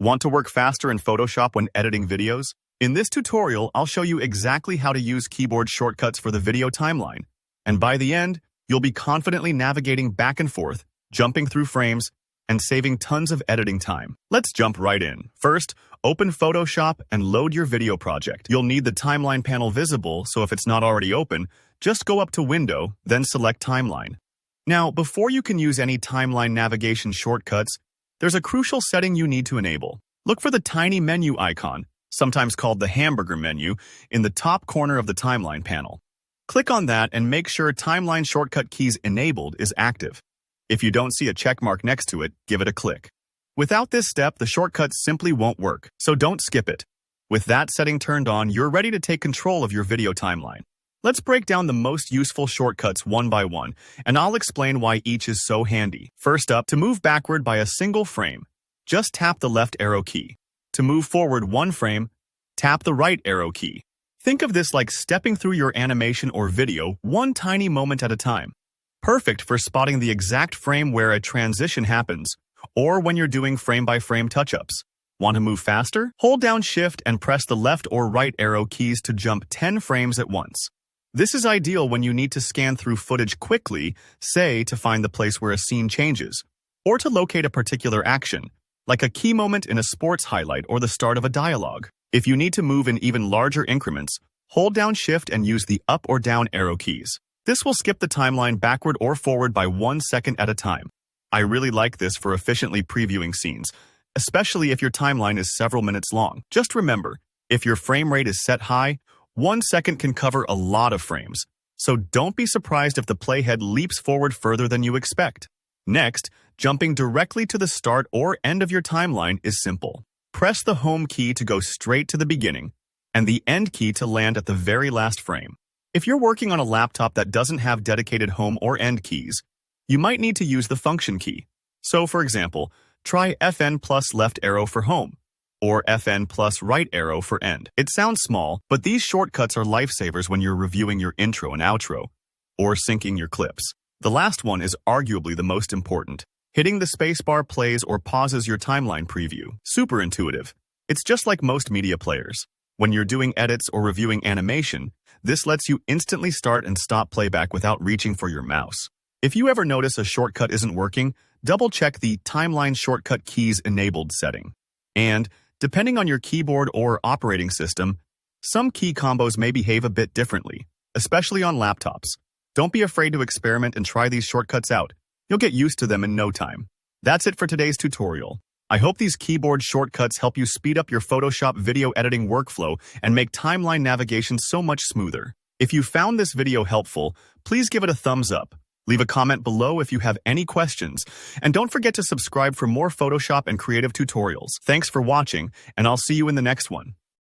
Want to work faster in Photoshop when editing videos? In this tutorial, I'll show you exactly how to use keyboard shortcuts for the video timeline. And by the end, you'll be confidently navigating back and forth, jumping through frames, and saving tons of editing time. Let's jump right in. First, open Photoshop and load your video project. You'll need the timeline panel visible, so if it's not already open, just go up to Window, then select Timeline. Now, before you can use any timeline navigation shortcuts, there's a crucial setting you need to enable. Look for the tiny menu icon, sometimes called the hamburger menu, in the top corner of the timeline panel. Click on that and make sure Timeline Shortcut Keys Enabled is active. If you don't see a check mark next to it, give it a click. Without this step, the shortcuts simply won't work, so don't skip it. With that setting turned on, you're ready to take control of your video timeline. Let's break down the most useful shortcuts one by one, and I'll explain why each is so handy. First up, to move backward by a single frame, just tap the left arrow key. To move forward one frame, tap the right arrow key. Think of this like stepping through your animation or video one tiny moment at a time. Perfect for spotting the exact frame where a transition happens, or when you're doing frame-by-frame touch-ups. Want to move faster? Hold down Shift and press the left or right arrow keys to jump 10 frames at once. This is ideal when you need to scan through footage quickly, say to find the place where a scene changes, or to locate a particular action, like a key moment in a sports highlight or the start of a dialogue. If you need to move in even larger increments, hold down Shift and use the up or down arrow keys. This will skip the timeline backward or forward by 1 second at a time. I really like this for efficiently previewing scenes, especially if your timeline is several minutes long. Just remember, if your frame rate is set high, 1 second can cover a lot of frames, so don't be surprised if the playhead leaps forward further than you expect. Next, jumping directly to the start or end of your timeline is simple. Press the home key to go straight to the beginning, and the end key to land at the very last frame. If you're working on a laptop that doesn't have dedicated home or end keys, you might need to use the function key. So, for example, try FN plus left arrow for home, or FN plus right arrow for end. It sounds small, but these shortcuts are lifesavers when you're reviewing your intro and outro, or syncing your clips. The last one is arguably the most important. Hitting the spacebar plays or pauses your timeline preview. Super intuitive. It's just like most media players. When you're doing edits or reviewing animation, this lets you instantly start and stop playback without reaching for your mouse. If you ever notice a shortcut isn't working, double-check the Timeline Shortcut Keys Enabled setting. And, depending on your keyboard or operating system, some key combos may behave a bit differently, especially on laptops. Don't be afraid to experiment and try these shortcuts out. You'll get used to them in no time. That's it for today's tutorial. I hope these keyboard shortcuts help you speed up your Photoshop video editing workflow and make timeline navigation so much smoother. If you found this video helpful, please give it a thumbs up. Leave a comment below if you have any questions, and don't forget to subscribe for more Photoshop and creative tutorials. Thanks for watching, and I'll see you in the next one.